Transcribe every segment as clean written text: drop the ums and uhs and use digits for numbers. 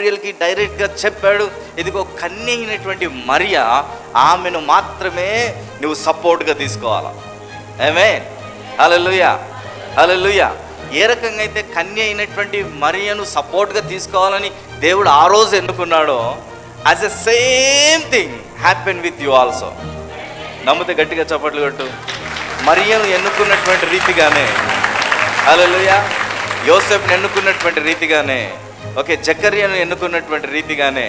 గాబ్రియల్కి డైరెక్ట్గా చెప్పాడు, ఇదిగో కన్య అయినటువంటి మరియా, ఆమెను మాత్రమే నువ్వు సపోర్ట్గా తీసుకోవాలా. ఆమేన్, హల్లెలూయా, హల్లెలూయా. ఏ రకంగా అయితే కన్య అయినటువంటి మరియను సపోర్ట్గా తీసుకోవాలని దేవుడు ఆ రోజు ఎన్నుకున్నాడో, as a same thing happen with you also. నమ్మితే గట్టిగా చప్పట్లు కొట్టు. మరియను ఎన్నుకున్నటువంటి రీతిగానే, హల్లెలూయా, యోసేపుని ఎన్నుకున్నటువంటి రీతిగానే, ఓకే, జకర్యాను ఎన్నుకున్నటువంటి రీతిగానే,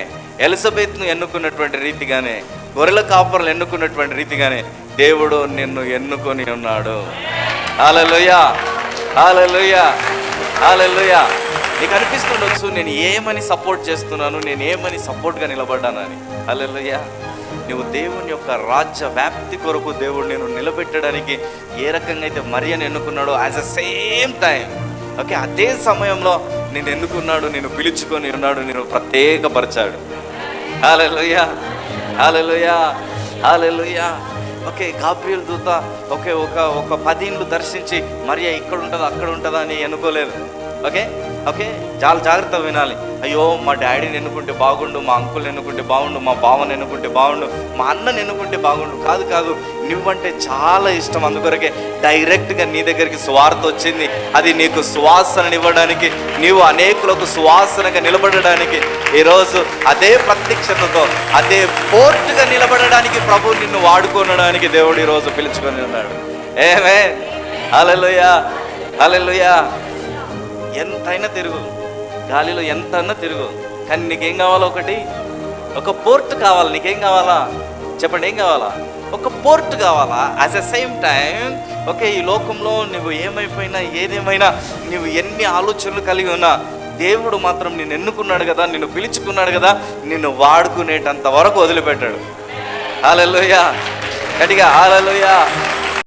ఎలిజబెత్ను ఎన్నుకున్నటువంటి రీతిగానే, గొర్రెల కాపరులు ఎన్నుకున్నటువంటి రీతిగానే దేవుడు నిన్ను ఎన్నుకొని ఉన్నాడు. హల్లెలూయా, హల్లెలూయా, హల్లెలూయా. నీకు అనిపిస్తుండొచ్చు, నేను ఏమని సపోర్ట్ చేస్తున్నాను, నేను ఏమని సపోర్ట్గా నిలబడ్డానని. హల్లెలూయా. నువ్వు దేవుని యొక్క రాజ్య వ్యాప్తి కొరకు దేవుడు నేను నిలబెట్టడానికి ఏ రకంగా అయితే మరియను ఎన్నుకున్నాడో, as a same time, okay, అదే సమయంలో నేను ఎన్నుకున్నాడు, నేను పిలుచుకొని ఉన్నాడు, నేను ప్రత్యేకపరిచాడు. Hallelujah, hallelujah, hallelujah. Okay, Gabriel దూత ఓకే ఒక 10 ఇండ్లు దర్శించి మరియా ఇక్కడ ఉంటుందా అక్కడ ఉంటుందా అని ఎన్నుకోలేదు. ఓకే, ఓకే, చాలా జాగ్రత్తగా వినాలి. అయ్యో, మా డాడీని ఎన్నుకుంటే బాగుండు, మా అంకుల్ని ఎన్నుకుంటే బాగుండు, మా బావని ఎన్నుకుంటే బాగుండు, మా అన్నని ఎన్నుకుంటే బాగుండు. కాదు కాదు, నువ్వంటే చాలా ఇష్టం, అందుకొరకే డైరెక్ట్గా నీ దగ్గరికి సువార్త వచ్చింది. అది నీకు సువాసననివ్వడానికి, నీవు అనేకులకు సువాసనగా నిలబడడానికి, ఈరోజు అదే ప్రత్యక్షతతో అదే పోర్టుగా నిలబడడానికి ప్రభు నిన్ను వాడుకొనడానికి దేవుడు ఈరోజు పిలుచుకొని ఉన్నాడు. ఆమేన్, హల్లెలూయా, హల్లెలూయా. ఎంతైనా తిరుగు, గాలిలో ఎంతైనా తిరుగు, కానీ నీకేం కావాలా? ఒక పోర్ట్ కావాలి. నీకేం కావాలా చెప్పండి, ఏం కావాలా? ఒక పోర్ట్ కావాలా. At the same time, okay, ఈ లోకంలో నువ్వు ఏమైపోయినా ఏదేమైనా, నువ్వు ఎన్ని ఆలోచనలు కలిగి ఉన్నా, దేవుడు మాత్రం నిన్ను ఎన్నుకున్నాడు కదా, నిన్ను పిలుచుకున్నాడు కదా, నిన్ను వాడుకునేటంత వరకు వదిలిపెట్టాడు. హల్లెలూయా, గట్టిగా హల్లెలూయా,